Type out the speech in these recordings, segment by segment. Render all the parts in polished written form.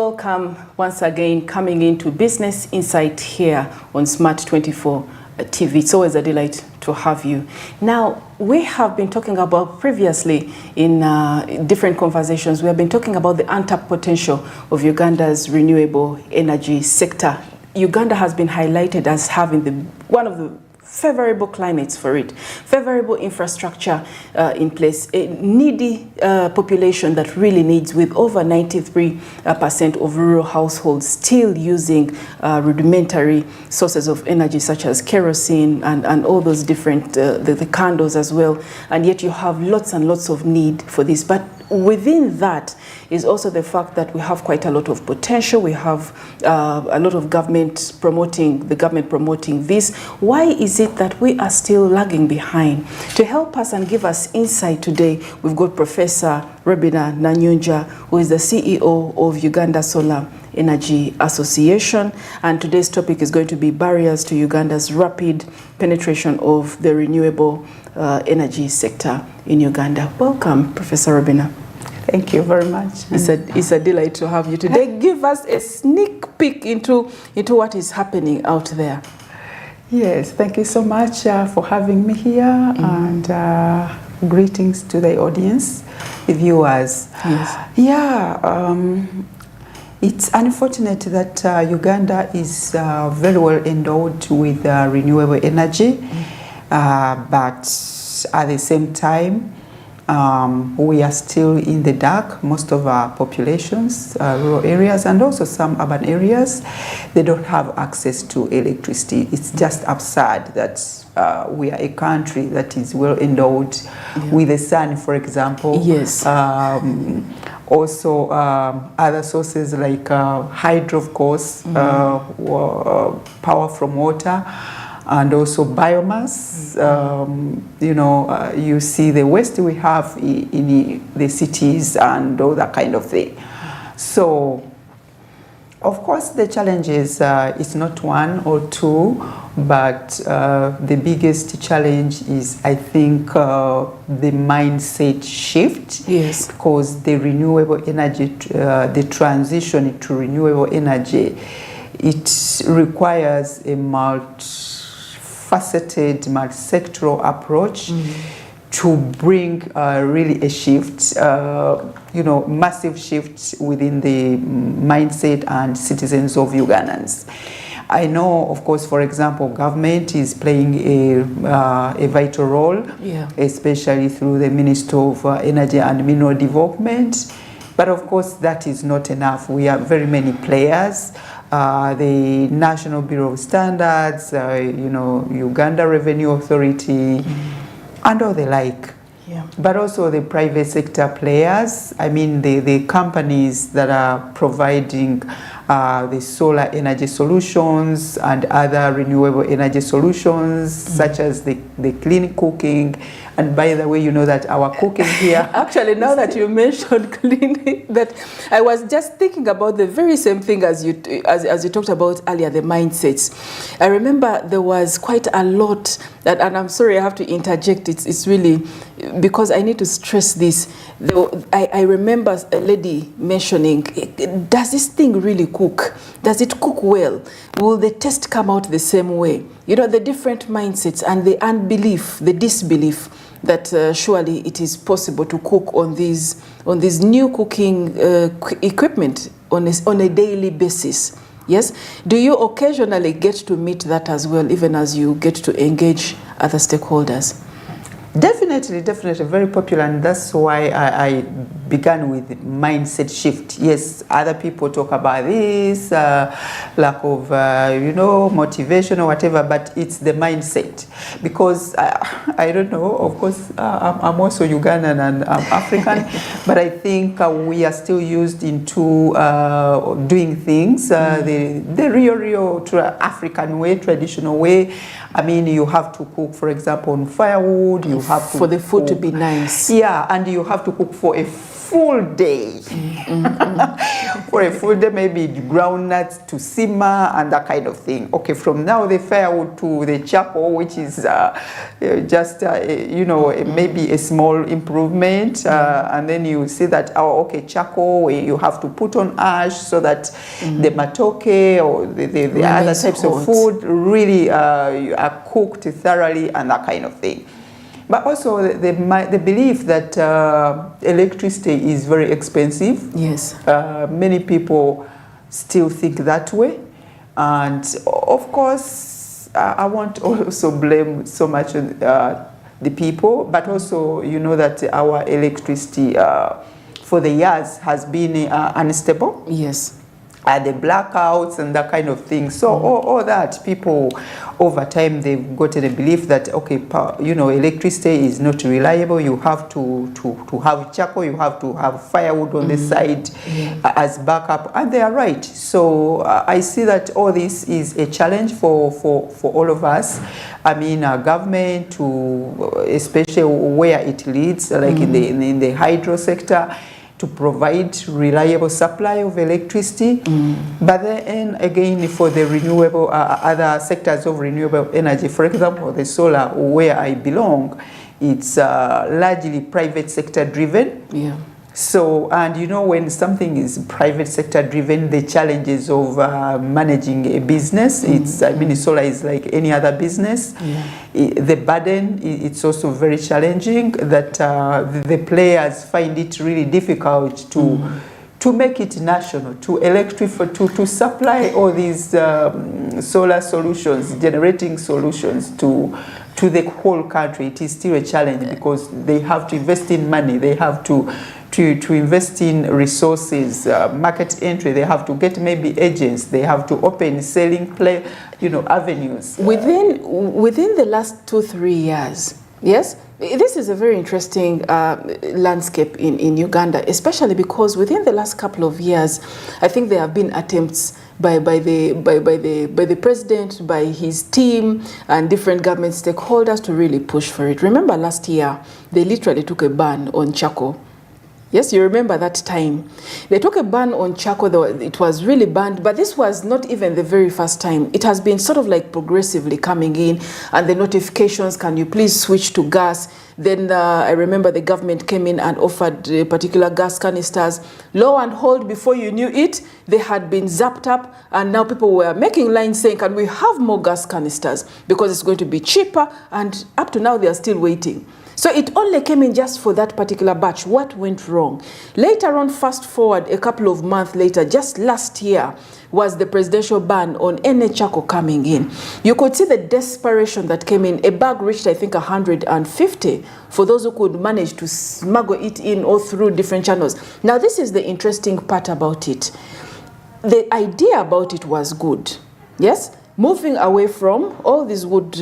welcome once again coming into Business Insight here on Smart 24 TV. It's always a delight to have you. Now, we have been talking about previously in different conversations, we have been talking about the untapped potential of Uganda's renewable energy sector. Uganda has been highlighted as having one of the favorable climates for it, favorable infrastructure in place, a needy population that really needs, with over 93% of rural households still using rudimentary sources of energy such as kerosene and all those different, the candles as well, and yet you have lots and lots of need for this. But within that is also the fact that we have quite a lot of potential. We have a lot of the government promoting this. Why is it that we are still lagging behind? To help us and give us insight today, we've got Professor Robinah Nanyonja, who is the CEO of Uganda Solar Energy Association, and today's topic is going to be barriers to Uganda's rapid penetration of the renewable energy sector in Uganda. Welcome, Professor Robinah. Thank you very much. It's a delight to have you today. Give us a sneak peek into what is happening out there. Yes, thank you so much for having me here, and greetings to the audience, the viewers. Yes. Yeah, it's unfortunate that Uganda is very well endowed with renewable energy, but at the same time, we are still in the dark. Most of our populations, rural areas and also some urban areas, they don't have access to electricity. It's just absurd that we are a country that is well endowed with the sun, for example. Yes. Also, other sources like hydro, of course, power from water, and also biomass. You see the waste we have in the cities and all that kind of thing. So, of course, the challenge is it's not one or two, but the biggest challenge is, I think, the mindset shift. Yes. Because the renewable energy, the transition to renewable energy, it requires a multifaceted, multi-sectoral approach to bring really a shift, massive shift within the mindset and citizens of Ugandans. I know, of course, for example, government is playing a vital role, especially through the Ministry of Energy and Mineral Development. But of course, that is not enough. We have very many players. The National Bureau of Standards, Uganda Revenue Authority, and all the like. Yeah. But also the private sector players, I mean the companies that are providing the solar energy solutions and other renewable energy solutions, such as the clean cooking. And by the way, you know that our cooking here... Actually, now that you mentioned cleaning, that I was just thinking about the very same thing as you talked about earlier, the mindsets. I remember there was quite a lot, and I'm sorry I have to interject, it's really, because I need to stress this. I remember a lady mentioning, does this thing really cook? Does it cook well? Will the taste come out the same way? You know, the different mindsets and the unbelief, the disbelief that surely it is possible to cook on these new cooking equipment on a daily basis. Yes? Do you occasionally get to meet that as well, even as you get to engage other stakeholders? Definitely, very popular, and that's why I began with mindset shift. Yes, other people talk about this, lack of, motivation or whatever, but it's the mindset. Because, I don't know, of course, I'm also Ugandan and I'm African, but I think we are still used into doing things the real African way, traditional way. I mean, you have to cook, for example, on firewood. You have to for the food to be nice. Yeah, and you have to cook for a full day. For a full day, maybe groundnuts to simmer and that kind of thing. Okay, from now the firewood to the charcoal, which is just maybe a small improvement, and then you see that charcoal you have to put on ash so that the matoke or the other types of food really are cooked thoroughly and that kind of thing. But also the belief that electricity is very expensive. Yes. Many people still think that way. And of course, I won't also blame so much the people, but also you know that our electricity for the years has been unstable. Yes. The blackouts and that kind of thing. So all that, people over time they've gotten a belief that electricity is not reliable. You have to have charcoal, you have to have firewood on the side as backup, and they are right. So I see that all this is a challenge for all of us. I mean, our government, especially where it leads, like in the hydro sector, to provide reliable supply of electricity. But then again, for the renewable, other sectors of renewable energy, for example, the solar, where I belong, it's largely private sector driven. Yeah. So, and when something is private sector driven, the challenges of managing a business, solar is like any other business. The burden, it's also very challenging, that the players find it really difficult to make it national, to electrify, to supply all these solar solutions, generating solutions to the whole country. It is still a challenge because they have to invest in money, they have to invest in resources, market entry, they have to get maybe agents, they have to open selling avenues. Within the last 2-3 years, yes, this is a very interesting landscape in Uganda, especially because within the last couple of years, I think there have been attempts by the president, by his team, and different government stakeholders to really push for it. Remember last year, they literally took a ban on charcoal. Yes, you remember that time. They took a ban on charcoal. It was really banned, but this was not even the very first time. It has been sort of like progressively coming in, and the notifications, can you please switch to gas? Then I remember the government came in and offered particular gas canisters. Lo and behold, before you knew it, they had been zapped up, and now people were making lines saying, can we have more gas canisters? Because it's going to be cheaper, and up to now they are still waiting. So it only came in just for that particular batch. What went wrong? Later on, fast forward a couple of months later, just last year, was the presidential ban on any charcoal coming in. You could see the desperation that came in. A bag reached, I think, 150 for those who could manage to smuggle it in or through different channels. Now, this is the interesting part about it. The idea about it was good, yes? Moving away from all this wood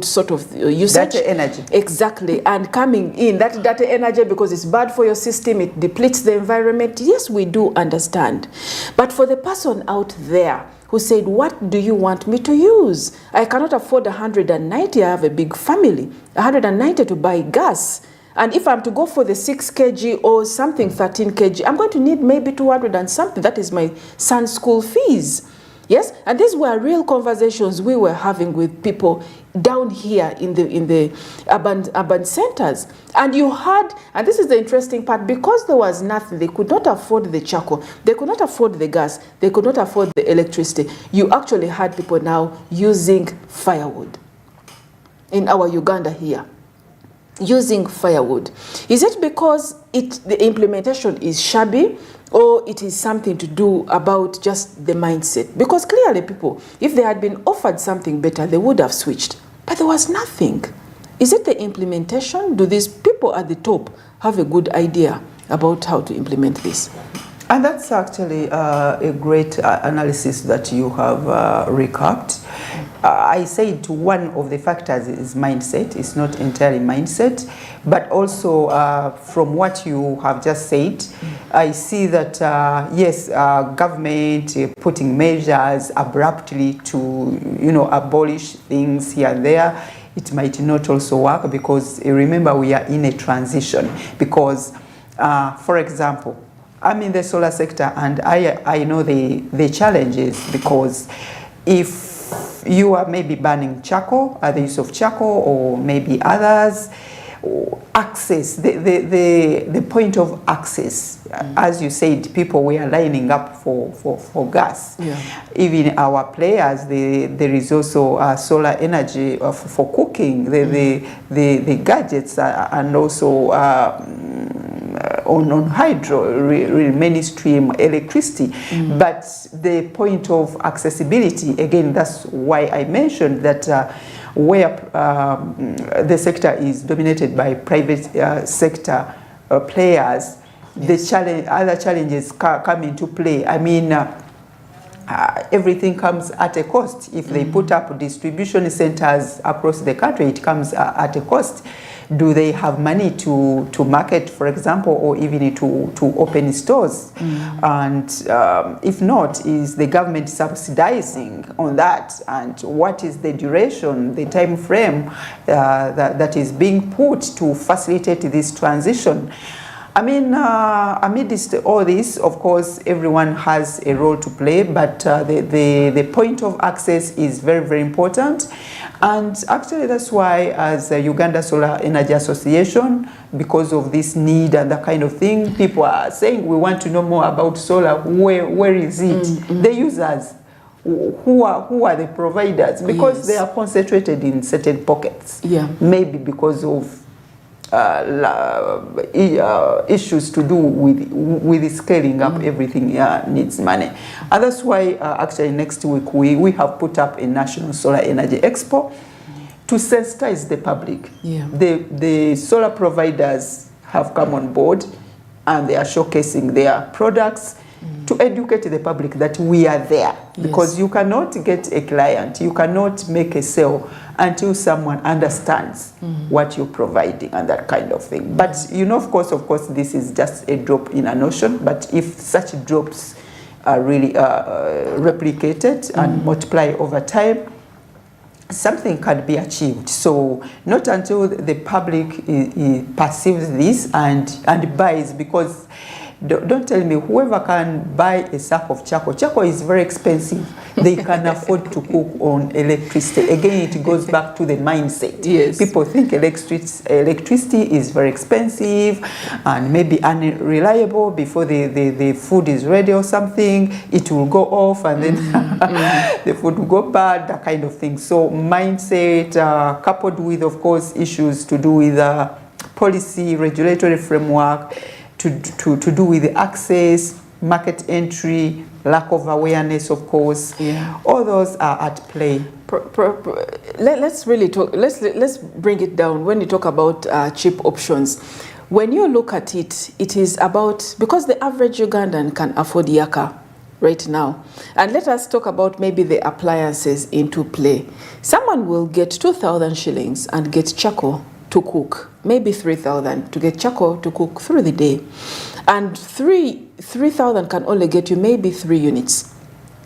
sort of usage. Data energy. Exactly, and coming in, that data energy, because it's bad for your system, it depletes the environment. Yes, we do understand. But for the person out there who said, what do you want me to use? I cannot afford 190, I have a big family, 190 to buy gas. And if I'm to go for the 6 kg or something 13 kg, I'm going to need maybe 200 and something. That is my son's school fees. Yes, and these were real conversations we were having with people down here in the urban centers. And you had, and this is the interesting part, because there was nothing, they could not afford the charcoal, they could not afford the gas, they could not afford the electricity. You actually had people now using firewood in our Uganda here. Using firewood. Is it because the implementation is shabby, or it is something to do about just the mindset? Because clearly people, if they had been offered something better, they would have switched. But there was nothing. Is it the implementation? Do these people at the top have a good idea about how to implement this? And that's actually a great analysis that you have recapped. I said one of the factors is mindset. It's not entirely mindset, but also from what you have just said, I see that yes, government putting measures abruptly to abolish things here and there, it might not also work, because remember we are in a transition, because For example, I'm in the solar sector, and I know the challenges, because if you are maybe burning charcoal, the use of charcoal, or maybe others, access, the point of access, as you said, people were lining up for gas. Yeah. Even our players, there is also solar energy for cooking, the gadgets, and also on hydro, mainstream electricity. But the point of accessibility, again, that's why I mentioned that where the sector is dominated by private sector players, yes, other challenges come into play. I mean, everything comes at a cost. If they put up distribution centers across the country, it comes at a cost. Do they have money to market, for example, or even to open stores? And if not, is the government subsidizing on that? And what is the duration, the time frame that is being put to facilitate this transition? I mean, amidst all this, of course, everyone has a role to play, but the point of access is very, very important. And actually, that's why, as a Uganda Solar Energy Association, because of this need and that kind of thing, people are saying, we want to know more about solar. Where is it? The users. Who are the providers? Because yes, they are concentrated in certain pockets. Yeah. Maybe because of issues to do with scaling up everything needs money. And that's why actually next week we have put up a National Solar Energy Expo to sensitize the public. Yeah. The solar providers have come on board and they are showcasing their products to educate the public that we are there. Yes. Because you cannot get a client, you cannot make a sale until someone understands what you're providing and that kind of thing. But you know, of course, this is just a drop in an ocean. But if such drops are really replicated and multiply over time, something can be achieved. So not until the public perceives this and buys, because don't tell me whoever can buy a sack of charcoal. Charcoal is very expensive. They can afford to cook on electricity. Again, it goes back to the mindset. Yes. People think electricity is very expensive and maybe unreliable. Before the food is ready or something, it will go off and then the food will go bad, that kind of thing. So mindset coupled with, of course, issues to do with policy, regulatory framework, to do with the access, market entry, lack of awareness, of course. Yeah. All those are at play. Let's really talk. Let's bring it down. When you talk about cheap options, when you look at it, it is about, because the average Ugandan can afford yaka right now. And let us talk about maybe the appliances into play. Someone will get 2,000 shillings and get charcoal to cook, maybe 3,000 to get charcoal to cook through the day, and 3,000 can only get you maybe 3 units,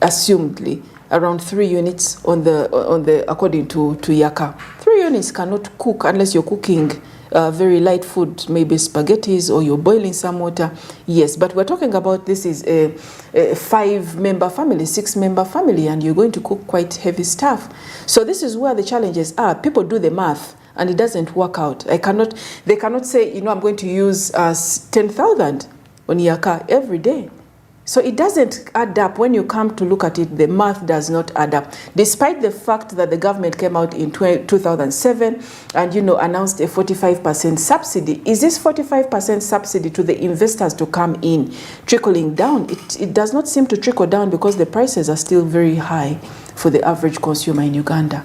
assumedly around 3 units on the according to Yaka. 3 units cannot cook unless you're cooking very light food, maybe spaghettis, or you're boiling some water. Yes, but we're talking about this is a 5-member family, 6-member family, and you're going to cook quite heavy stuff. So this is where the challenges are. People do the math and it doesn't work out. They cannot say, you know, I'm going to use 10,000 on Yaka every day. So it doesn't add up. When you come to look at it, the math does not add up. Despite the fact that the government came out in 2007 and, you know, announced a 45% subsidy. Is this 45% subsidy to the investors to come in trickling down? It does not seem to trickle down because the prices are still very high for the average consumer in Uganda.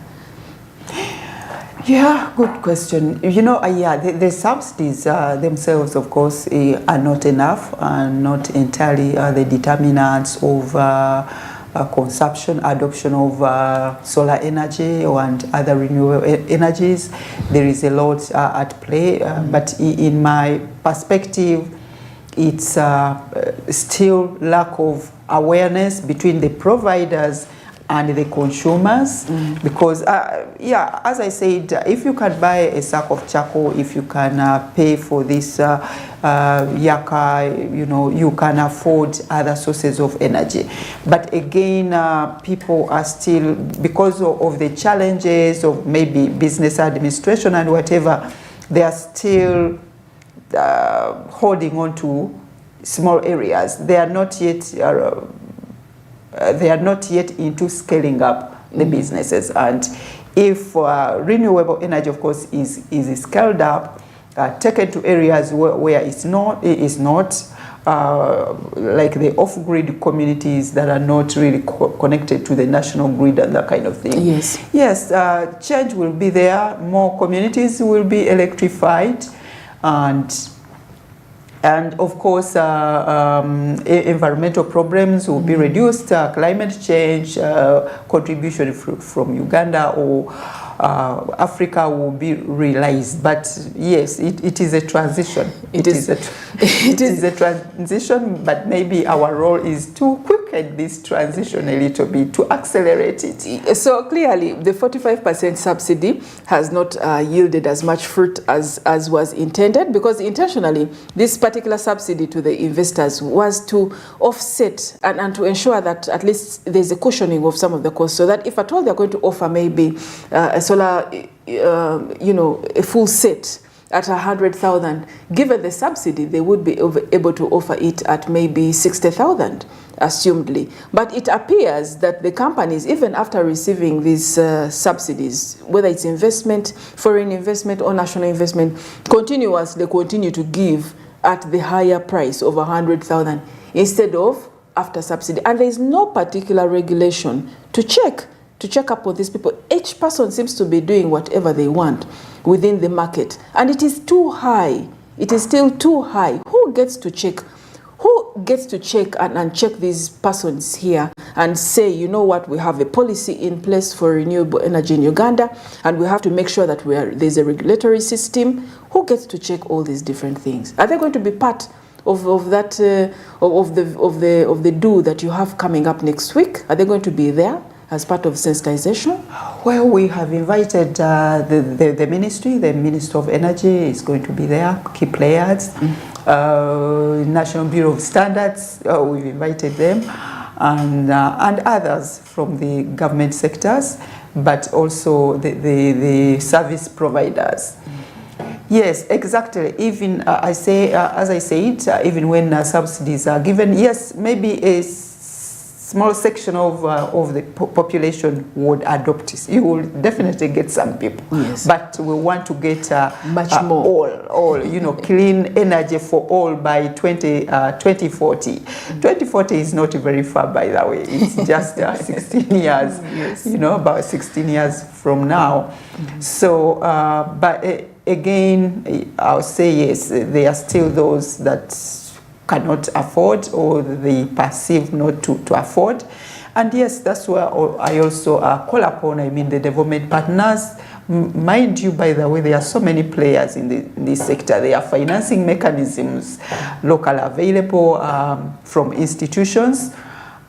Yeah, good question. You know, the subsidies themselves, of course, are not enough and not entirely the determinants of consumption, adoption of solar energy and other renewable energies. There is a lot at play, but in my perspective, it's still lack of awareness between the providers and the consumers, because yeah, as I said, if you can buy a sack of charcoal, if you can pay for this yaka, you know, you can afford other sources of energy. But again, people are still, because of the challenges of maybe business administration and whatever, they are still holding on to small areas. They are not yet into scaling up the businesses. And if renewable energy, of course, is scaled up, taken to areas where it's not like the off-grid communities that are not really connected to the national grid and that kind of thing. Yes. Yes, change will be there. More communities will be electrified, and of course, environmental problems will be reduced. Climate change contribution from Uganda or Africa will be realized. But yes, it is a transition. It is a transition, but maybe our role is to quicken this transition a little bit, to accelerate it. So clearly, the 45% subsidy has not yielded as much fruit as was intended, because intentionally, this particular subsidy to the investors was to offset and to ensure that at least there's a cushioning of some of the costs, so that if at all they're going to offer maybe a solar, you know, a full set at 100,000, given the subsidy, they would be able to offer it at maybe 60,000, assumedly. But it appears that the companies, even after receiving these subsidies, whether it's investment, foreign investment or national investment, continuously continue to give at the higher price of 100,000 instead of after subsidy. And there is no particular regulation to check up on these people. Each person seems to be doing whatever they want within the market, and it is too high. It is still too high. Who gets to check? Who gets to check and check these persons here and say, you know what, we have a policy in place for renewable energy in Uganda, and we have to make sure that there's a regulatory system? Who gets to check all these different things? Are they going to be part of that of the do that you have coming up next week? Are they going to be there as part of sensitization? Well, we have invited the ministry. The Minister of Energy is going to be there, key players. National Bureau of Standards, we've invited them, and others from the government sectors, but also the service providers. Yes, exactly. Even as I said, even when subsidies are given, yes, maybe a small section of the population would adopt it. You will definitely get some people, yes, but we want to get much more, all you know, clean energy for all by 2040. 2040 is not very far, by the way. It's just 16 years. Yes. You know, about 16 years from now. So, but again, I'll say yes. There are still those that cannot afford, or they perceive not to afford. And yes, that's where I also call upon, I mean, the development partners. Mind you, by the way, there are so many players in this sector. There are financing mechanisms, local available from institutions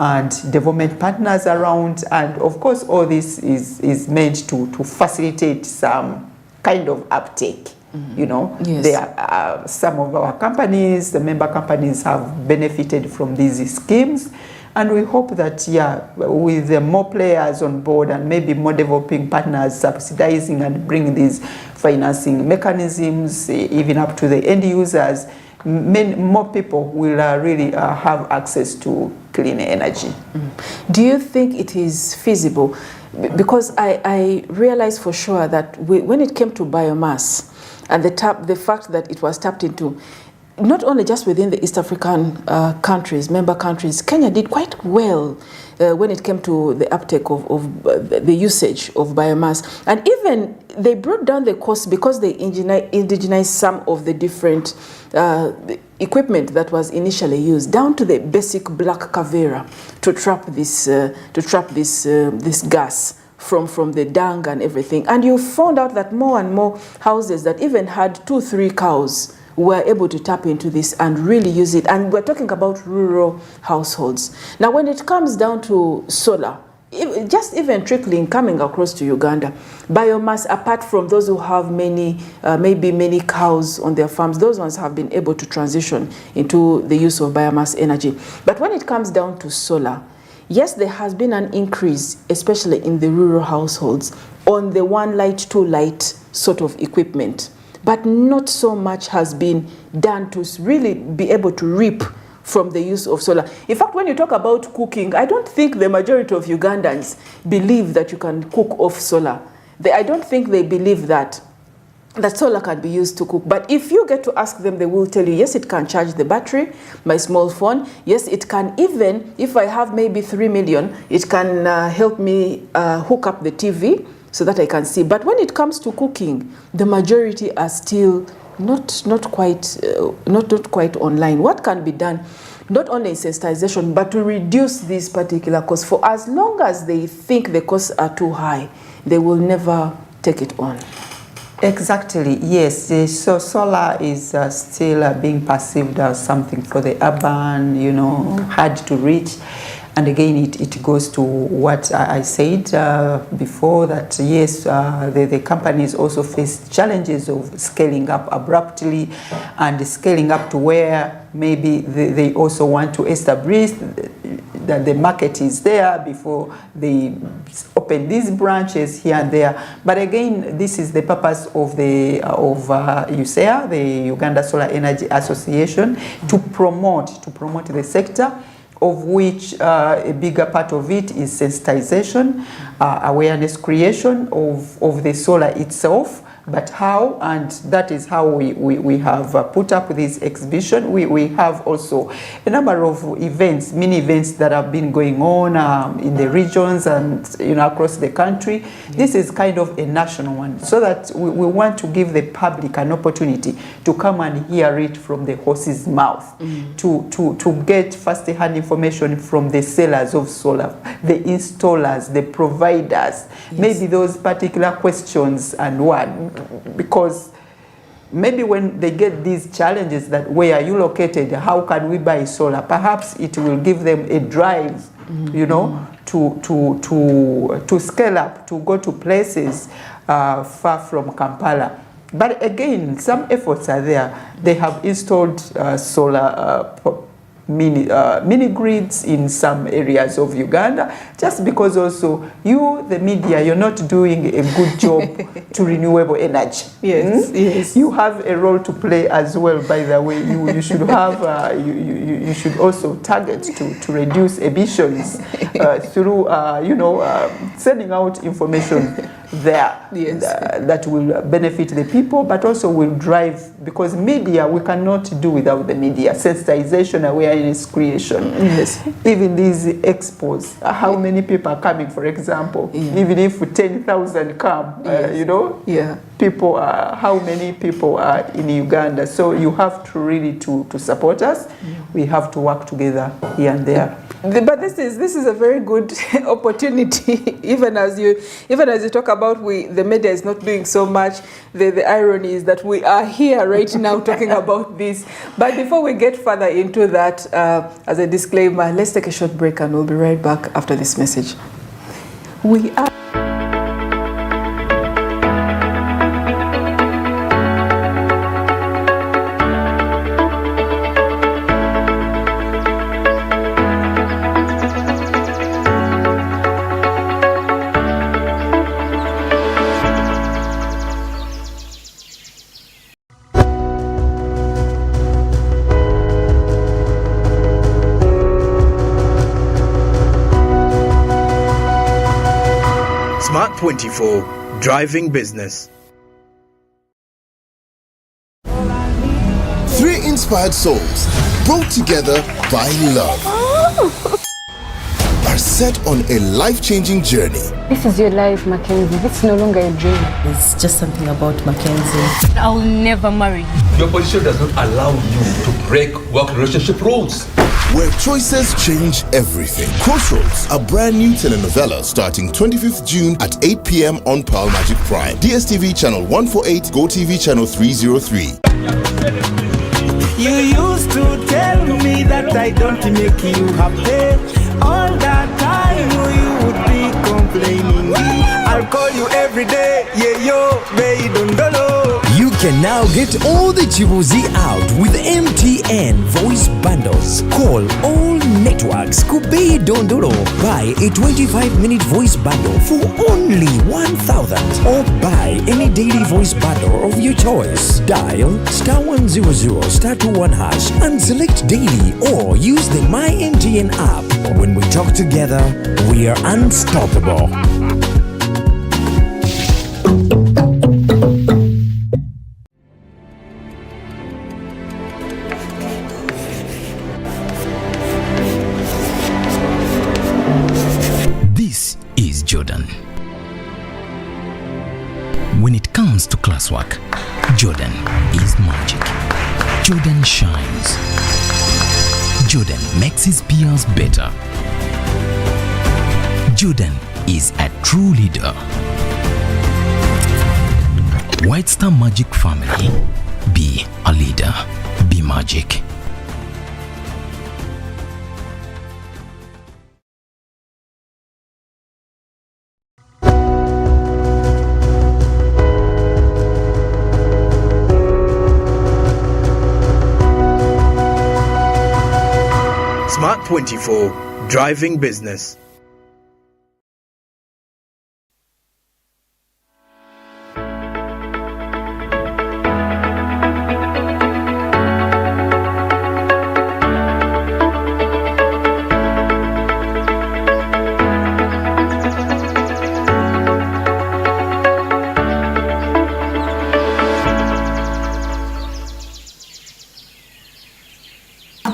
and development partners around. And of course, all this is meant to facilitate some kind of uptake. You know, yes, there are some of our companies, the member companies, have benefited from these schemes, and we hope that, yeah, with more players on board and maybe more developing partners subsidizing and bringing these financing mechanisms even up to the end users, more people will really have access to clean energy. Do you think it is feasible? Because I realize for sure that when it came to biomass, and the fact that it was tapped into, not only just within the East African countries, member countries, Kenya did quite well when it came to the uptake of the usage of biomass. And even they brought down the cost because they indigenized some of the different equipment that was initially used, down to the basic black Kavera to trap this gas from the dung and everything. And you found out that more and more houses that even had 2-3 cows were able to tap into this and really use it. And we're talking about rural households. Now, when it comes down to solar, just even trickling coming across to Uganda. Biomass, apart from those who have maybe many cows on their farms, those ones have been able to transition into the use of biomass energy. But when it comes down to solar, yes, there has been an increase, especially in the rural households, on the 1 light, 2 light sort of equipment. But not so much has been done to really be able to reap from the use of solar. In fact, when you talk about cooking, I don't think the majority of Ugandans believe that you can cook off solar. I don't think they believe that solar can be used to cook. But if you get to ask them, they will tell you, yes, it can charge the battery, my small phone. Yes, it can even, if I have maybe 3 million, it can help me hook up the TV so that I can see. But when it comes to cooking, the majority are still not quite online. What can be done, not only in sensitization, but to reduce these particular costs? For as long as they think the costs are too high, they will never take it on. Exactly, yes. So solar is still being perceived as something for the urban, hard to reach. And again, it goes to what I said before, that yes, the companies also face challenges of scaling up abruptly and scaling up to where maybe they also want to establish that the market is there before they open these branches here and there. But again, this is the purpose of the USEA, the Uganda Solar Energy Association, to promote the sector, of which a bigger part of it is sensitization, awareness creation of the solar itself. But how, and that is how we have put up this exhibition. We have also a number of events, mini events that have been going on in the regions and across the country. Yeah. This is kind of a national one, so that we want to give the public an opportunity to come and hear it from the horse's mouth, to get first-hand information from the sellers of solar, the installers, the providers, yes. Maybe those particular questions and what. Because maybe when they get these challenges, that where are you located, how can we buy solar, perhaps it will give them a drive, to scale up, to go to places far from Kampala. But again, some efforts are there. They have installed solar mini grids in some areas of Uganda, just because also you, the media, you're not doing a good job to renewable energy. Yes, yes. You have a role to play as well, by the way. You should have, you should also target to reduce emissions through, sending out information there, yes. That will benefit the people, but also will drive, because media, we cannot do without the media. Sensitization, awareness creation. Yes. Even these expos, how many people are coming, for example? Yeah. Even if 10,000 come, yes. Yeah. People are, how many people are in Uganda? So you have to really to support us. Yeah. We have to work together here and there. But this is a very good opportunity, even as you talk about the media is not doing so much. The irony is that we are here right now talking about this. But before we get further into that, as a disclaimer, let's take a short break and we'll be right back after this message. We are Smart 24, driving business. 3 inspired souls brought together by love are set on a life-changing journey. This is your life, Mackenzie. This is no longer a dream. It's just something about Mackenzie. I'll never marry you. Your position does not allow you to break work relationship rules. Where choices change everything. Crossroads, a brand new telenovela starting 25th June at 8 p.m. on Pearl Magic Prime. DSTV channel 148, GoTV channel 303. You used to tell me that I don't make you happy. All that time you would be complaining. I'll call you every day, yeah yo, baby dondolo. You can now get all the Chibuzi out with MTN voice bundles. Call all networks Kubei Dondolo. Buy a 25-minute voice bundle for only 1,000 or buy any daily voice bundle of your choice. Dial *100 *21 hash and select daily or use the My MTN app. When we talk together, we are unstoppable. This is Jordan. When it comes to classwork, Jordan is magic. Jordan shines. Jordan makes his peers better. Jordan is a true leader. White Star Magic family. Be a leader. Be magic. Smart 24, driving business.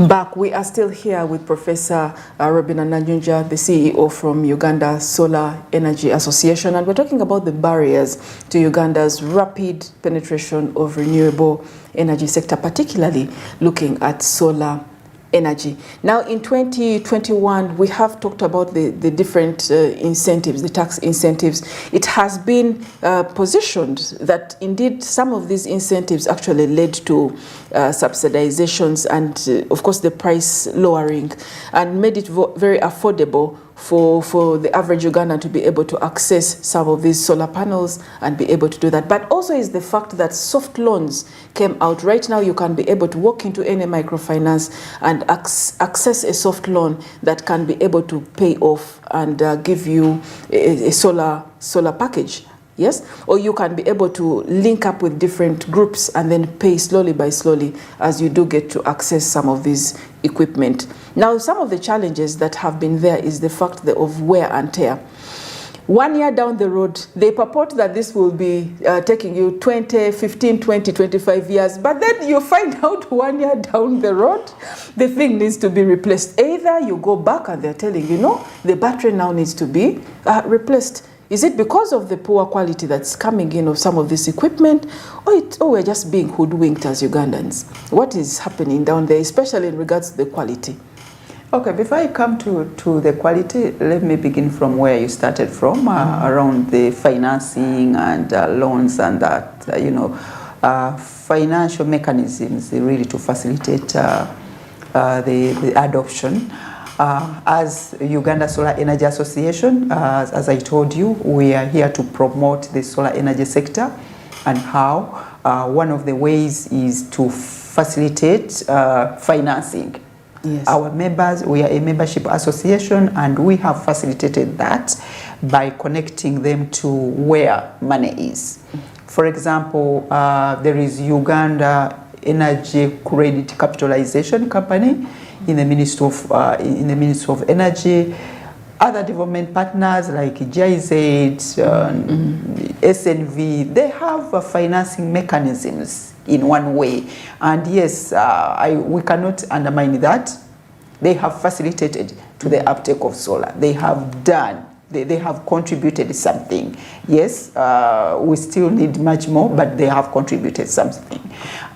Back, we are still here with Professor Robinah Najunja, the CEO from Uganda Solar Energy Association, and we're talking about the barriers to Uganda's rapid penetration of renewable energy sector, particularly looking at solar energy. Now, in 2021, we have talked about the different incentives, the tax incentives. It has been positioned that indeed some of these incentives actually led to subsidizations and, of course, the price lowering and made it very affordable for the average Ugandan to be able to access some of these solar panels and be able to do that. But also is the fact that soft loans came out. Right now you can be able to walk into any microfinance and access a soft loan that can be able to pay off and give you a solar package. Yes, or you can be able to link up with different groups and then pay slowly by slowly as you do get to access some of this equipment. Now, some of the challenges that have been there is the fact of wear and tear. 1 year down the road, they purport that this will be taking you 20, 15, 20, 25 years, but then you find out 1 year down the road, the thing needs to be replaced. Either you go back and they're telling you, no, the battery now needs to be replaced. Is it because of the poor quality that's coming in of some of this equipment, or we're just being hoodwinked as Ugandans? What is happening down there, especially in regards to the quality? Okay, before I come to the quality, let me begin from where you started from, around the financing and loans and that, financial mechanisms really to facilitate the adoption. As Uganda Solar Energy Association, as I told you, we are here to promote the solar energy sector, and how one of the ways is to facilitate financing. Yes. Our members, we are a membership association, and we have facilitated that by connecting them to where money is. For example, there is Uganda Energy Credit Capitalization Company in the Ministry of Energy. Other development partners like GIZ, SNV, they have financing mechanisms in one way. And yes, we cannot undermine that. They have facilitated to the uptake of solar. They have done, they have contributed something. Yes, we still need much more, but they have contributed something.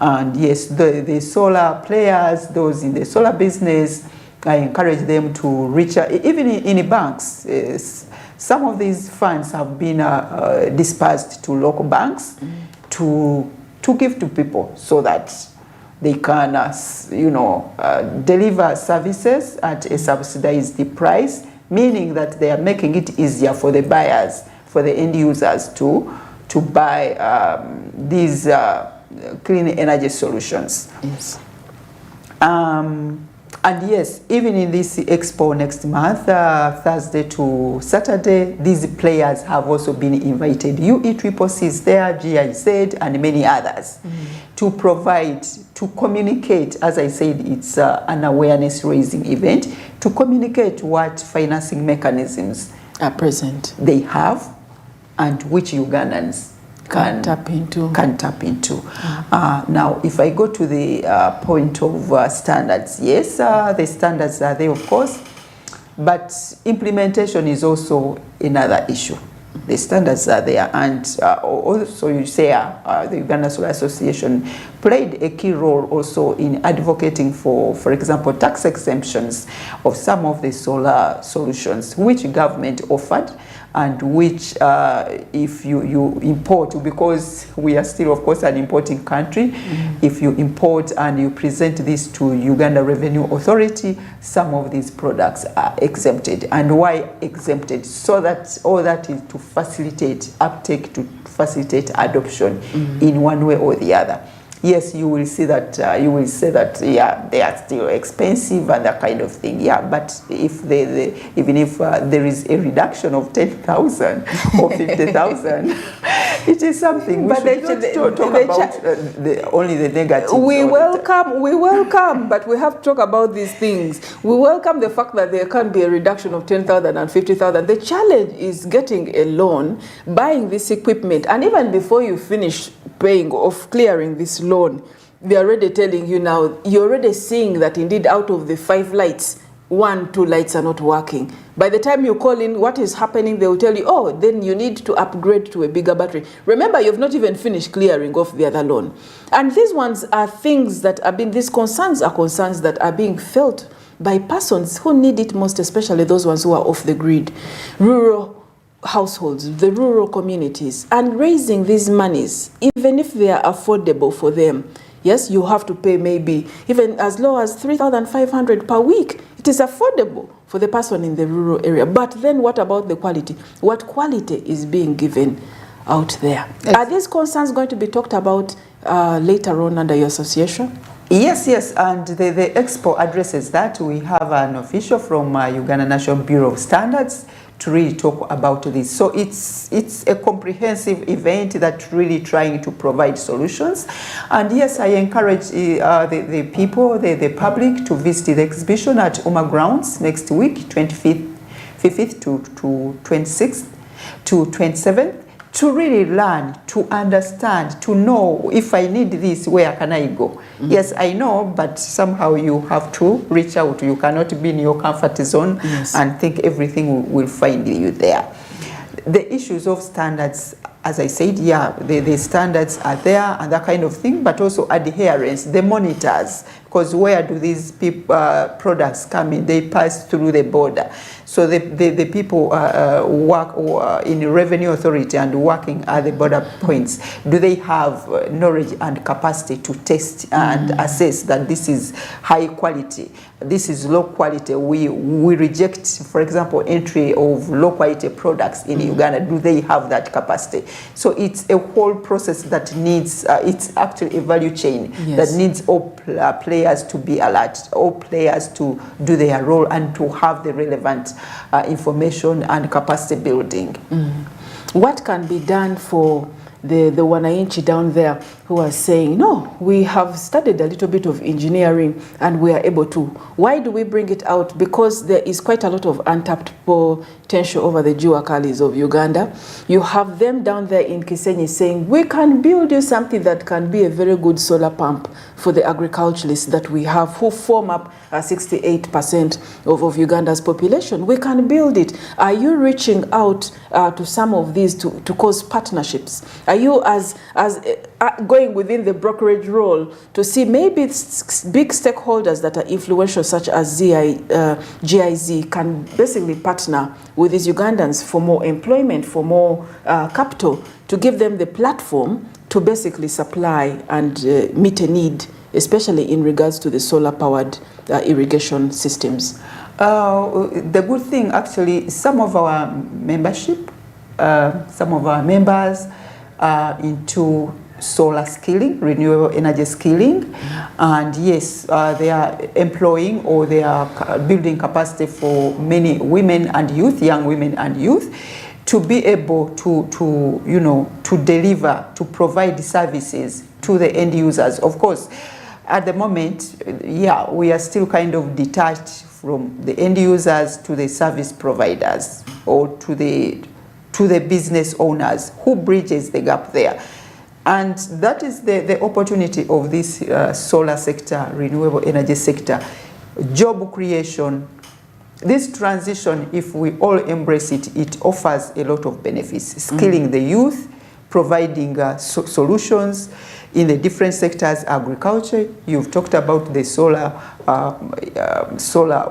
And yes, the solar players, those in the solar business, I encourage them to reach out, even in banks. Some of these funds have been dispersed to local banks to give to people so that they can, deliver services at a subsidized price meaning that they are making it easier for the buyers, for the end users to buy these clean energy solutions. Yes. And yes, even in this expo next month, Thursday to Saturday, these players have also been invited. UECCC is there, GIZ, and many others to provide, to communicate. As I said, it's an awareness raising event to communicate what financing mechanisms are present they have and which Ugandans can tap into. Now, if I go to the point of standards, yes, the standards are there, of course, but implementation is also another issue. The standards are there, and also you say the Uganda Solar Association played a key role also in advocating for example, tax exemptions of some of the solar solutions which government offered, and which if you import, because we are still of course an importing country, if you import and you present this to Uganda Revenue Authority, some of these products are exempted. And why exempted? So that all that is to facilitate uptake, to facilitate adoption in one way or the other. Yes, you will see that, you will say that, yeah, they are still expensive and that kind of thing, yeah, but if even if there is a reduction of 10,000 or 50,000, it is something. We should not talk about only the negatives. We welcome, but we have to talk about these things. We welcome the fact that there can be a reduction of 10,000 and 50,000. The challenge is getting a loan, buying this equipment, and even before you finish paying off, clearing this loan, they're already telling you now, you're already seeing that indeed out of the 5 lights, 1-2 lights are not working. By the time you call in, what is happening, they will tell you, oh, then you need to upgrade to a bigger battery. Remember, you've not even finished clearing off the other loan. And these ones are things that are being, these concerns are concerns that are being felt by persons who need it most, especially those ones who are off the grid, rural households, the rural communities, and raising these monies, even if they are affordable for them. Yes, you have to pay maybe even as low as 3,500 per week. It is affordable for the person in the rural area. But then what about the quality? What quality is being given out there? Yes. Are these concerns going to be talked about later on under your association? Yes, and the expo addresses that. We have an official from Uganda National Bureau of Standards to really talk about this. So it's a comprehensive event that really trying to provide solutions. And yes, I encourage the people, the public, to visit the exhibition at Uma Grounds next week, 25th to 26th to 27th, to really learn, to understand, to know if I need this, where can I go? Yes, I know, but somehow you have to reach out. You cannot be in your comfort zone and think everything will find you there. The issues of standards, as I said, yeah, the standards are there and that kind of thing, but also adherence, the monitors, because where do these products come in? They pass through the border. So the people work in Revenue Authority and working at the border points, do they have knowledge and capacity to test and assess that this is high quality, this is low quality? We reject, for example, entry of low quality products in Uganda. Do they have that capacity? So it's a whole process that needs, it's actually a value chain that needs all players to be alert, all players to do their role and to have the relevant information and capacity building. What can be done for the wananchi down there who are saying, no, we have studied a little bit of engineering and we are able to? Why do we bring it out? Because there is quite a lot of untapped potential over the Juakalis of Uganda. You have them down there in Kisenyi saying, we can build you something that can be a very good solar pump for the agriculturalists that we have, who form up 68% of Uganda's population. We can build it. Are you reaching out to some of these to cause partnerships? Are you as going within the brokerage role to see maybe big stakeholders that are influential, such as GIZ, can basically partner with these Ugandans for more employment, for more capital, to give them the platform to basically supply and meet a need, especially in regards to the solar-powered irrigation systems? The good thing, actually, some of our membership, some of our members are into solar skilling, renewable energy skilling, and yes, they are employing or they are building capacity for many women and youth, young women and youth, to be able to you know, to deliver, to provide services to the end users. Of course, at the moment, yeah, we are still kind of detached from the end users to the service providers or to the business owners. Who bridges the gap there? And that is the opportunity of this solar sector, renewable energy sector, job creation. This transition, if we all embrace it, it offers a lot of benefits. Skilling the youth, providing solutions in the different sectors, agriculture. You've talked about the solar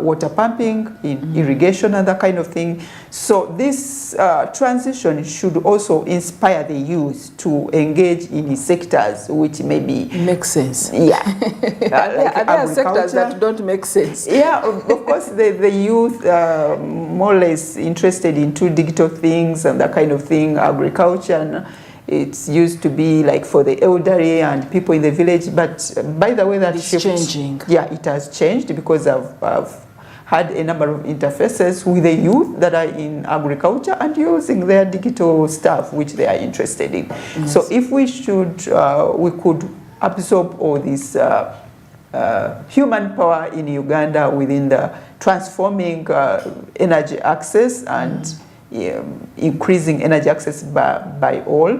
water pumping, in irrigation and that kind of thing. So this transition should also inspire the youth to engage in sectors which maybe makes sense. Yeah, like there are sectors that don't make sense. Yeah, of course, the youth more or less interested into digital things and that kind of thing, agriculture. And it's used to be like for the elderly and people in the village, but by the way that it's shift, changing. Yeah, it has changed because I've had a number of interfaces with the youth that are in agriculture and using their digital stuff which they are interested in. Yes. So if we should, we could absorb all this human power in Uganda within the transforming energy access and increasing energy access by all.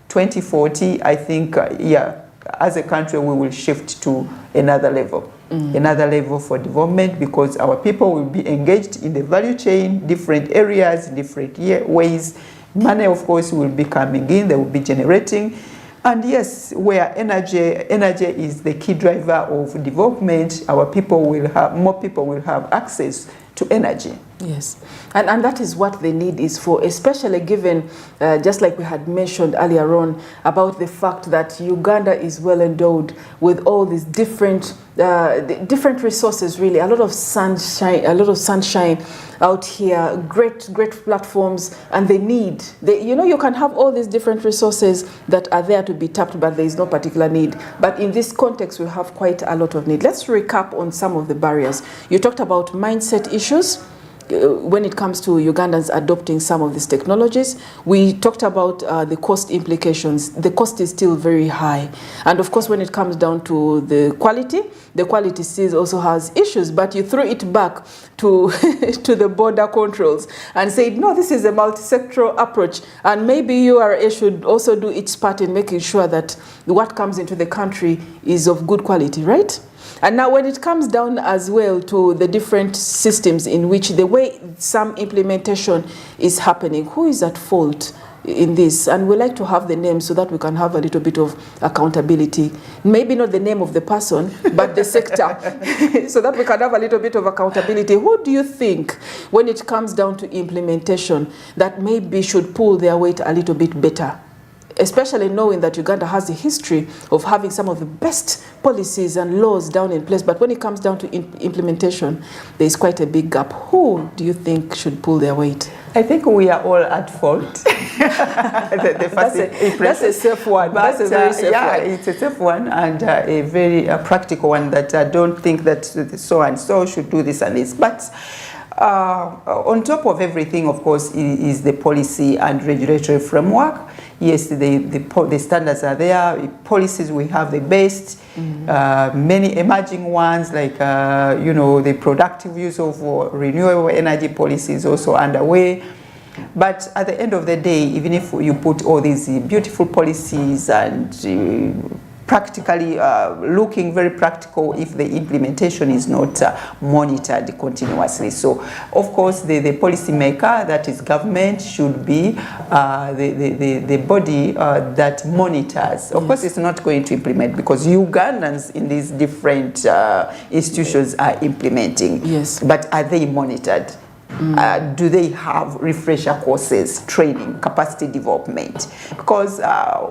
2040, I think, yeah, as a country, we will shift to another level. Another level for development, because our people will be engaged in the value chain, different areas, different ways. Money, of course, will be coming in, they will be generating. And yes, where energy is the key driver of development, our people will have, more people will have access to energy. Yes, and that is what the need is for, especially given, just like we had mentioned earlier on, about the fact that Uganda is well endowed with all these different resources, really, a lot of sunshine out here, great platforms, and they need, you know, you can have all these different resources that are there to be tapped, but there is no particular need. But in this context, we have quite a lot of need. Let's recap on some of the barriers. You talked about mindset issues when it comes to Ugandans adopting some of these technologies. We talked about the cost implications. The cost is still very high. And of course, when it comes down to the quality still also has issues, but you throw it back to, to the border controls and say, no, this is a multi-sectoral approach. And maybe URA should also do its part in making sure that what comes into the country is of good quality, right? And now when it comes down as well to the different systems in which the way some implementation is happening, who is at fault in this? And we like to have the name so that we can have a little bit of accountability. Maybe not the name of the person, but the sector, so that we can have a little bit of accountability. Who do you think, when it comes down to implementation, that maybe should pull their weight a little bit better? Especially knowing that Uganda has a history of having some of the best policies and laws down in place. But when it comes down to implementation, there is quite a big gap. Who do you think should pull their weight? I think we are all at fault. That's a safe one. But, that's a very safe one. It's a safe one and a very practical one that I don't think that so and so should do this and this. But on top of everything, of course, is the policy and regulatory framework. Yes, the standards are there. Policies, we have the best. Many emerging ones, like you know, the productive use of renewable energy policies also underway. But at the end of the day, even if you put all these beautiful policies and practically looking very practical, if the implementation is not monitored continuously. So, of course, the policy maker, that is government, should be the body that monitors. Of course, it's not going to implement because Ugandans in these different institutions are implementing. Yes. But are they monitored? Do they have refresher courses, training, capacity development? Because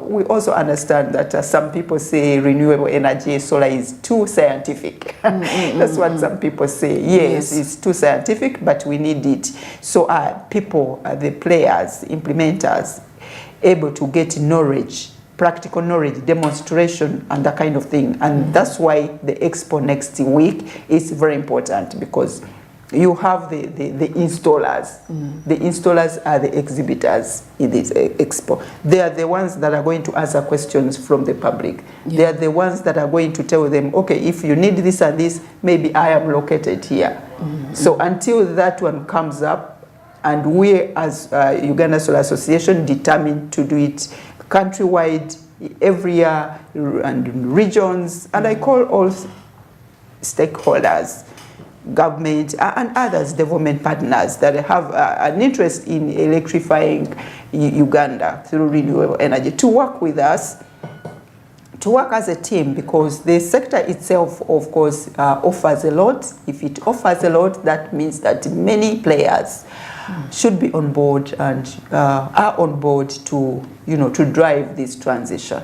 we also understand that some people say renewable energy, solar is too scientific. That's what some people say. Yes, it's too scientific, but we need it. So people, the players, implementers, able to get knowledge, practical knowledge, demonstration, and that kind of thing. And that's why the expo next week is very important, because you have the installers. The installers are the exhibitors in this expo. They are the ones that are going to answer questions from the public. They are the ones that are going to tell them, okay, if you need this and this, maybe I am located here. So until that one comes up, and we as Uganda Solar Association determined to do it countrywide, every year, and regions, and I call all stakeholders, government and others, development partners that have an interest in electrifying Uganda through renewable energy, to work with us, to work as a team, because the sector itself, of course, offers a lot. If it offers a lot, that means that many players should be on board and are on board to, to drive this transition.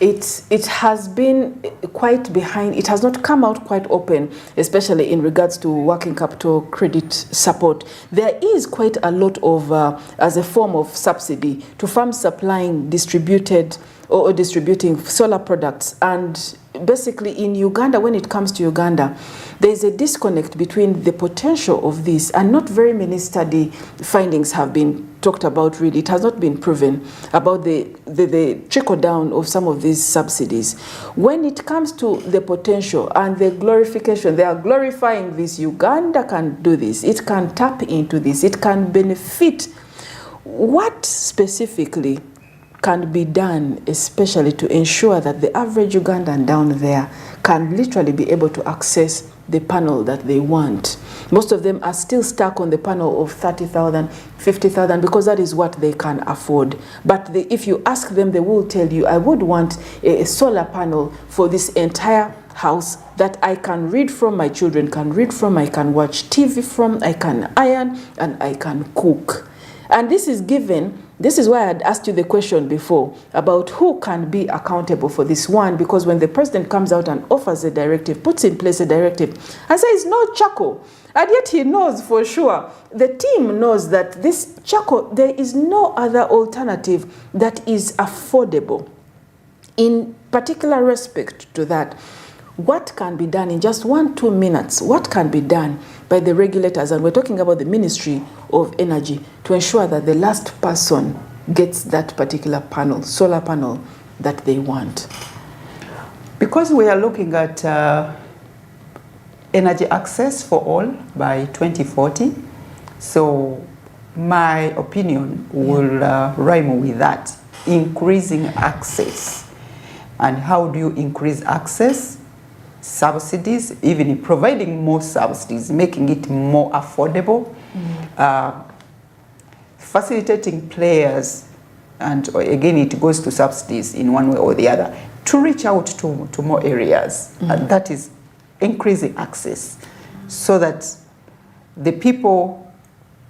It has been quite behind, it has not come out quite open, especially in regards to working capital credit support. There is quite a lot of, as a form of subsidy to farms supplying distributed or distributing solar products. And basically in Uganda, when it comes to Uganda, there is a disconnect between the potential of this, and not very many study findings have been talked about. Really, it has not been proven about the trickle down of some of these subsidies. When it comes to the potential and the glorification, they are glorifying this. Uganda can do this, it can tap into this, it can benefit. What specifically can be done, especially to ensure that the average Ugandan down there can literally be able to access the panel that they want? Most of them are still stuck on the panel of 30,000, 50,000, because that is what they can afford. But if you ask them, they will tell you, I would want a solar panel for this entire house that I can read from, my children can read from, I can watch TV from, I can iron, and I can cook. And this is given. This is why I had asked you the question before about who can be accountable for this one, because when the president comes out and offers a directive, puts in place a directive, and says no charcoal, and yet he knows for sure, the team knows that this charcoal, there is no other alternative that is affordable. In particular respect to that, what can be done in just 1-2 minutes? What can be done by the regulators, and we're talking about the Ministry of Energy, to ensure that the last person gets that particular panel, solar panel, that they want? Because we are looking at energy access for all by 2040, so my opinion will rhyme with that, increasing access. And how do you increase access? Subsidies, even providing more subsidies, making it more affordable, facilitating players, and again it goes to subsidies in one way or the other, to reach out to more areas. And that is increasing access, so that the people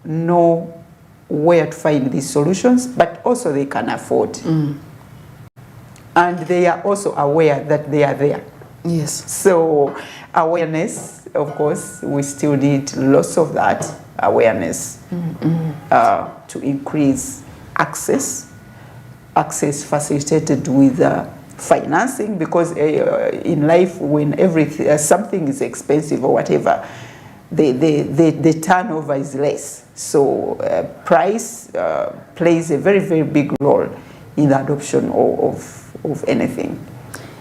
know where to find these solutions, but also they can afford. And they are also aware that they are there. Yes. So awareness, of course, we still need lots of that awareness to increase access facilitated with financing, because in life, when everything, something is expensive or whatever, the turnover is less. So price plays a very, very big role in the adoption of anything.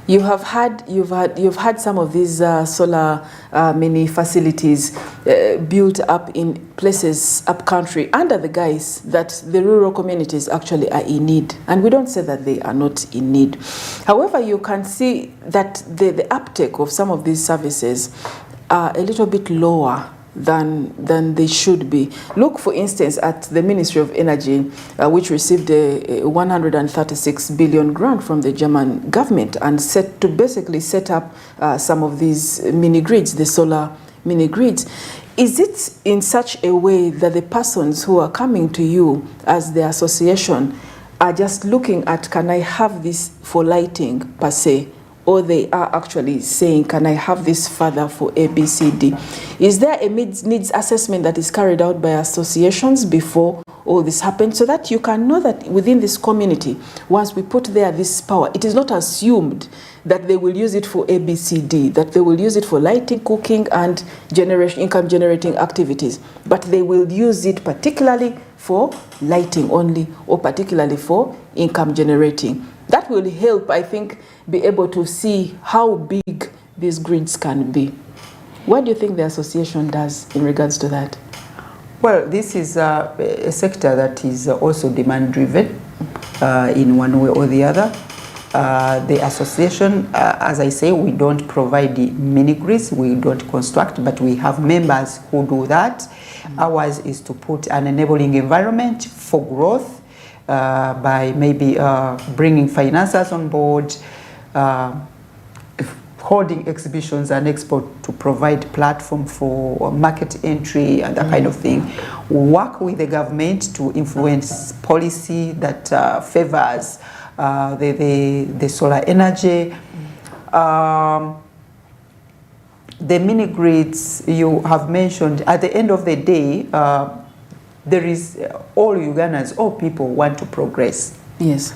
You've had some of these solar mini facilities built up in places up country under the guise that the rural communities actually are in need, and we don't say that they are not in need. However, you can see that the uptake of some of these services are a little bit lower than they should be. Look, for instance, at the Ministry of Energy, which received a 136 billion grant from the German government and set to basically set up some of these mini grids, the solar mini grids. Is it in such a way that the persons who are coming to you as the association are just looking at, can I have this for lighting per se, or they are actually saying, can I have this further for A, B, C, D? Is there a needs assessment that is carried out by associations before all this happens, so that you can know that within this community, once we put there this power, it is not assumed that they will use it for A, B, C, D, that they will use it for lighting, cooking, and income generating activities, but they will use it particularly for lighting only, or particularly for income generating. That will help, I think, be able to see how big these grids can be. What do you think the association does in regards to that? Well, this is a sector that is also demand-driven in one way or the other. The association, as I say, we don't provide the mini grids, we don't construct, but we have members who do that. Ours is to put an enabling environment for growth by maybe bringing financiers on board, holding exhibitions and expo to provide platform for market entry and that kind of thing. Work with the government to influence policy that favors the solar energy. The mini grids you have mentioned, at the end of the day, there is all Ugandans, all people want to progress. Yes.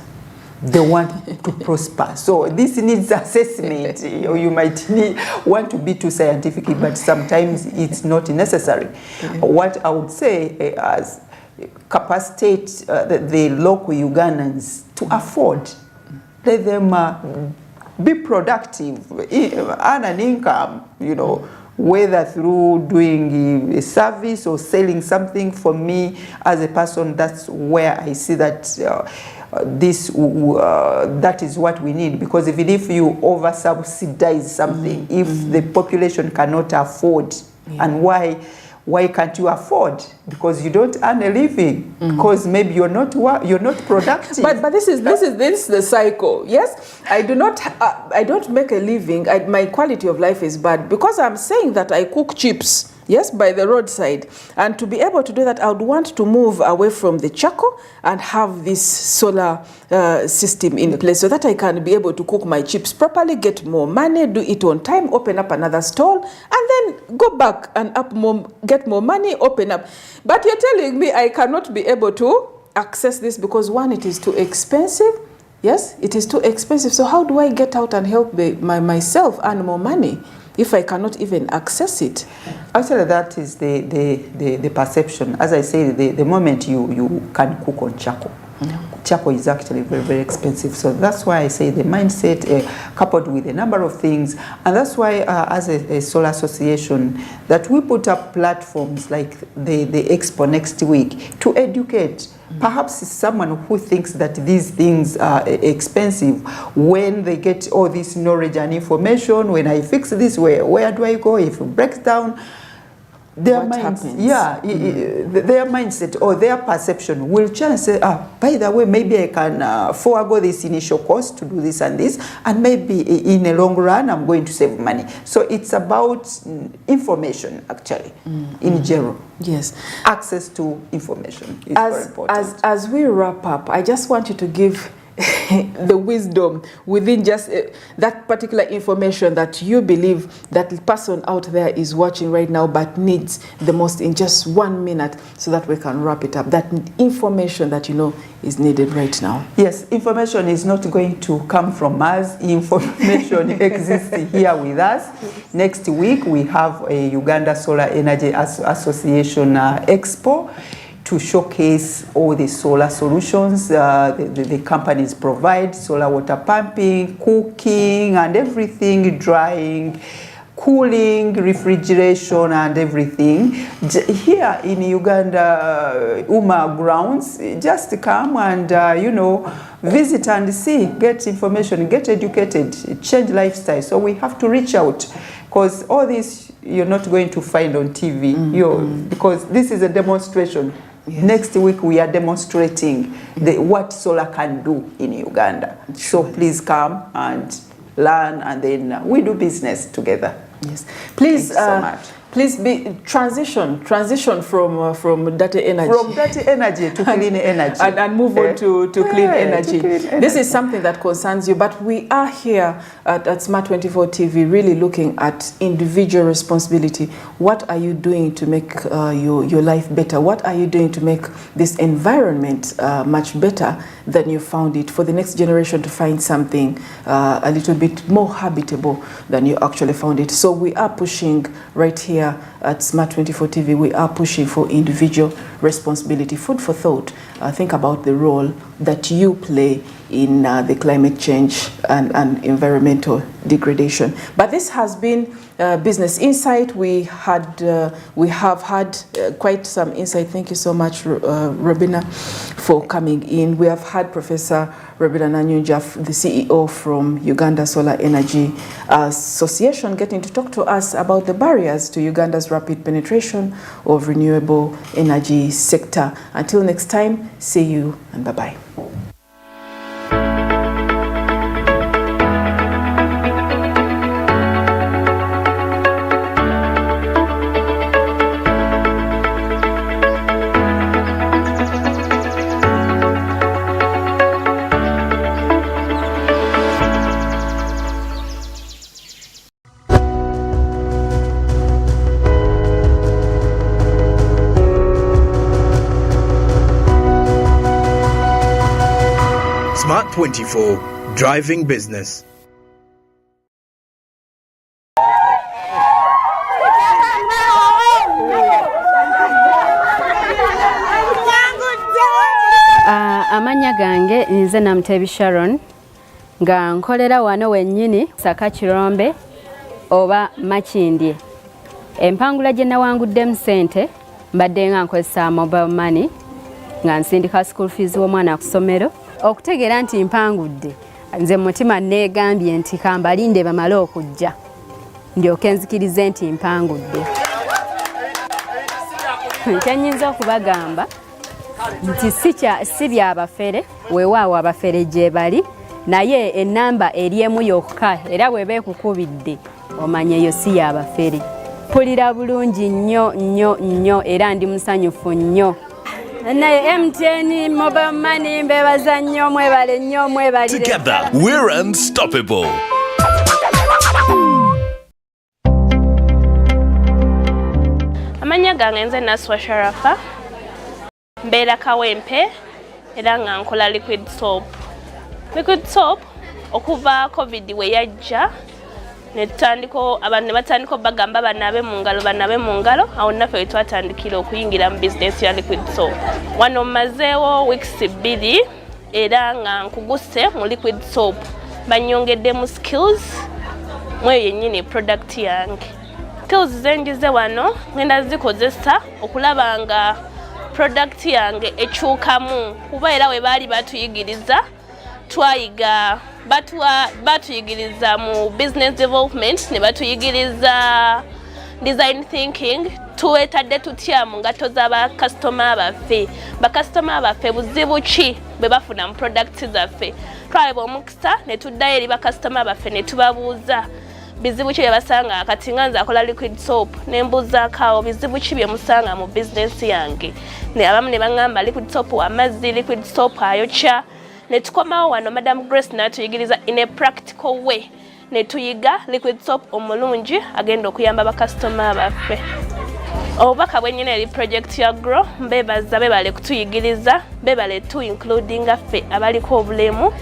They want to prosper. So this needs assessment. Or you might want to be too scientific, but sometimes it's not necessary. What I would say as capacitate the local Ugandans to afford. Let them be productive, earn an income, you know, whether through doing a service or selling something. For me as a person, that's where I see that that is what we need, because even if you over subsidize something, if the population cannot afford, and why can't you afford? Because you don't earn a living, because maybe you're not productive. But this is the cycle. Yes, I don't make a living. My quality of life is bad because I'm saying that I cook chips. Yes, by the roadside. And to be able to do that, I would want to move away from the charcoal and have this solar system in place so that I can be able to cook my chips properly, get more money, do it on time, open up another stall, and then go back and get more money, open up. But you're telling me I cannot be able to access this because, one, it is too expensive. Yes, it is too expensive. So how do I get out and help myself earn more money if I cannot even access it? Actually, that is the perception. As I say, the moment you can cook on charcoal, charcoal is actually very, very expensive. So that's why I say the mindset coupled with a number of things. And that's why as a solar association that we put up platforms like the Expo next week to educate. Perhaps someone who thinks that these things are expensive, when they get all this knowledge and information, when I fix this, where do I go? If it breaks down, their their mindset or their perception will change. Say, by the way, maybe I can forego this initial cost to do this and this, and maybe in a long run I'm going to save money. So it's about information, actually, in general. Yes, access to information is very important. As we wrap up, I just want you to give the wisdom within just that particular information that you believe that the person out there is watching right now but needs the most, in just 1 minute, so that we can wrap it up. That information that you know is needed right now. Yes, information is not going to come from us. Information exists here with us. Next week we have a Uganda Solar Energy Association Expo to showcase all the solar solutions the companies provide: solar water pumping, cooking and everything, drying, cooling, refrigeration and everything. Here in Uganda, UMA grounds, just come and, visit and see, get information, get educated, change lifestyle. So we have to reach out, because all this you're not going to find on TV, because this is a demonstration. Yes. Next week we are demonstrating what solar can do in Uganda. So please come and learn, and then we do business together. Yes, please. Thank you so much. Please transition from dirty energy. From dirty energy to clean energy. And move on to clean energy. To clean energy. This is something that concerns you, but we are here at Smart 24 TV really looking at individual responsibility. What are you doing to make your life better? What are you doing to make this environment much better than you found it, for the next generation to find something a little bit more habitable than you actually found it? So we are pushing right here at Smart 24 TV, we are pushing for individual responsibility. Food for thought. Think about the role that you play in the climate change and environmental degradation. But this has been Business Insight. We have had quite some insight. Thank you so much, Robina, for coming in. We have had Professor Robina Nanyunja, the CEO from Uganda Solar Energy Association, getting to talk to us about the barriers to Uganda's rapid penetration of renewable energy sector. Until next time, see you and bye-bye. Smart 24, driving business. Amanya gange nze Namutebi Sharon nga nkolera wano wennyini Saka Kirombe oba Makindye. Empangula gye nawanguddemu ssente mbadde nga nkozesa mobile money nga nsindika school fees w'omwana ku ssomero. Okutegeera nti mpangudde, nze mutima neegambye nti kambalinde bamale okujja ndyoke nzikirize nti mpangudde. Kyenyinza okubagamba nti si byabafere, weewaawo abafere gye bali, naye ennamba eri emu yokka era bw'eba ekukubidde omanye eyo si yabafere. Mpulira bulungi nnyo nnyo nnyo era ndi musanyufu nnyo. Naye MTN mobile money mbebaza nnyo, mwebale nnyo, mwebalire. Together we're unstoppable. Amanya gange nze Naswa Sharafa, mbeera Kawempe era nga nkola liquid soap. Liquid soap okuva COVID we yajja abantu ne batandika bagamba banabe mu ngalo, awo naffe twatandikira okuyingira mu business ya liquid soap. Wano mazeewo weeks 2 era nga nkuguse mu liquid soap. Banyongeddemu skills mweyo yennyini product yange. Skills zenjize wano ngenda zikozesa okulaba nga product yange ekyukamu, kuba era we baali batuyigiriza twayiga batuyigiriza mu business development ne batuyigiriza design thinking. Tuwetadde tutya mu ngato z'abakasitoma baffe. Bakasitoma baffe buzibu ki bwe bafuna mu products zaffe. Twalaba omukisa ne tuddayo eri bakasitoma baffe ne tubabuuza bizibu ki bye basanga kati nga nze akola liquid soap ne mbuuzaako awo bizibu ki bye musanga mu business yange. Abamu ne baŋŋamba liquid soap amazzi, liquid soap ayokya. Ne tukomawo wano Madam Grace n'atuyigiriza in a practical way. Ne tuyiga liquid soap omulungi agenda okuyamba bakasitoma baffe. Obubaka bwennyini eri project ya Grow, mbeebaza beebale kutuyigiriza, beebale tu including ffe abaliko obulemu.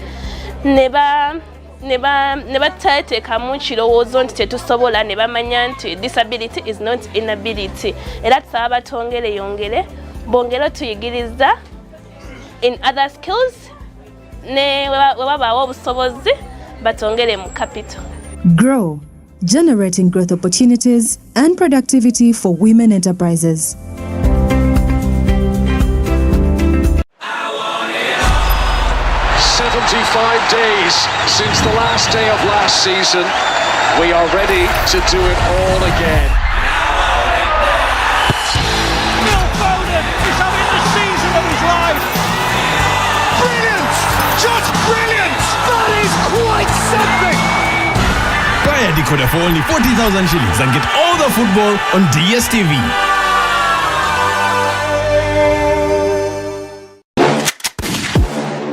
Ne batateekamu kirowoozo nti tetusobola, ne bamanya nti disability is not inability. Era tusaba batongereyongere, bongere tuyigiriza in other skills, ne webabaawo obusobozi batongere mu capital. Grow, generating growth opportunities and productivity for women enterprises. 75 days since the last day of last season. We are ready to do it all again. Phil Foden is having the season of his life. Brilliant! Just brilliant! That is quite something! Bayern decoder for only 40,000 shillings and get all the football on DSTV.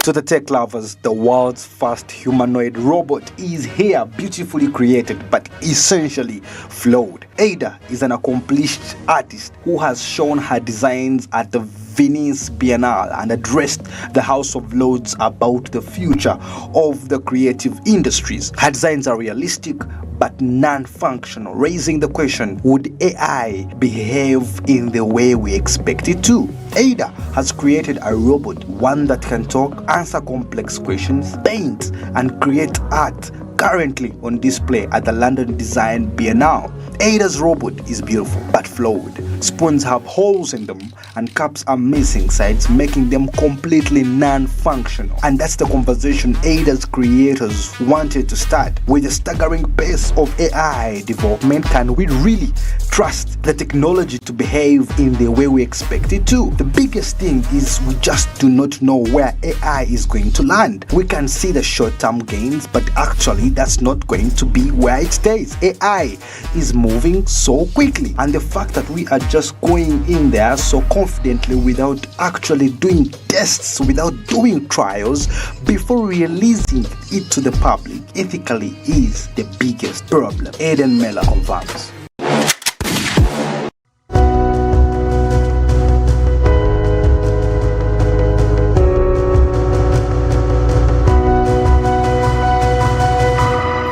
To the tech lovers, the world's first humanoid robot is here, beautifully created but essentially flawed. Ada is an accomplished artist who has shown her designs at the Venice Biennale and addressed the House of Lords about the future of the creative industries. Her designs are realistic but non-functional, raising the question, would AI behave in the way we expect it to? Ada has created a robot, one that can talk, answer complex questions, paint and create art, currently on display at the London Design Biennale. Ada's robot is beautiful but flawed. Spoons have holes in them and cups are missing sides, making them completely non-functional. And that's the conversation Ada's creators wanted to start. With the staggering pace of AI development, can we really trust the technology to behave in the way we expect it to? The biggest thing is we just do not know where AI is going to land. We can see the short-term gains, but actually that's not going to be where it stays. AI is moving so quickly, and the fact that we are just going in there so confidently without actually doing tests, without doing trials before releasing it to the public ethically is the biggest problem. Aiden Miller confirms.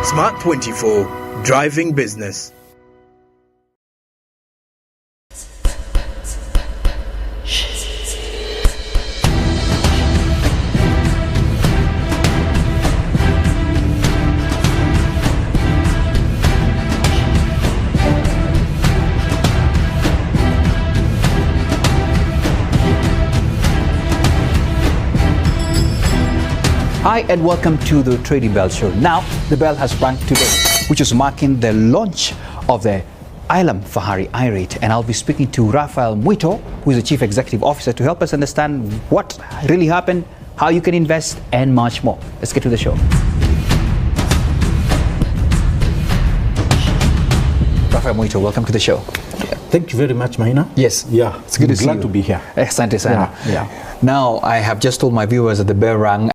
Smart 24, driving business. Hi and welcome to the Trading Bell Show. Now, the bell has rung today, which is marking the launch of the Ilam Fahari iRate, and I'll be speaking to Rafael Muito, who is the Chief Executive Officer, to help us understand what really happened, how you can invest, and much more. Let's get to the show. Rafael Muito, welcome to the show. Thank you very much, Maina. Yes. Yeah, it's good to see you. Glad to be here. Asante sana. Yeah. Now, I have just told my viewers that the bell rang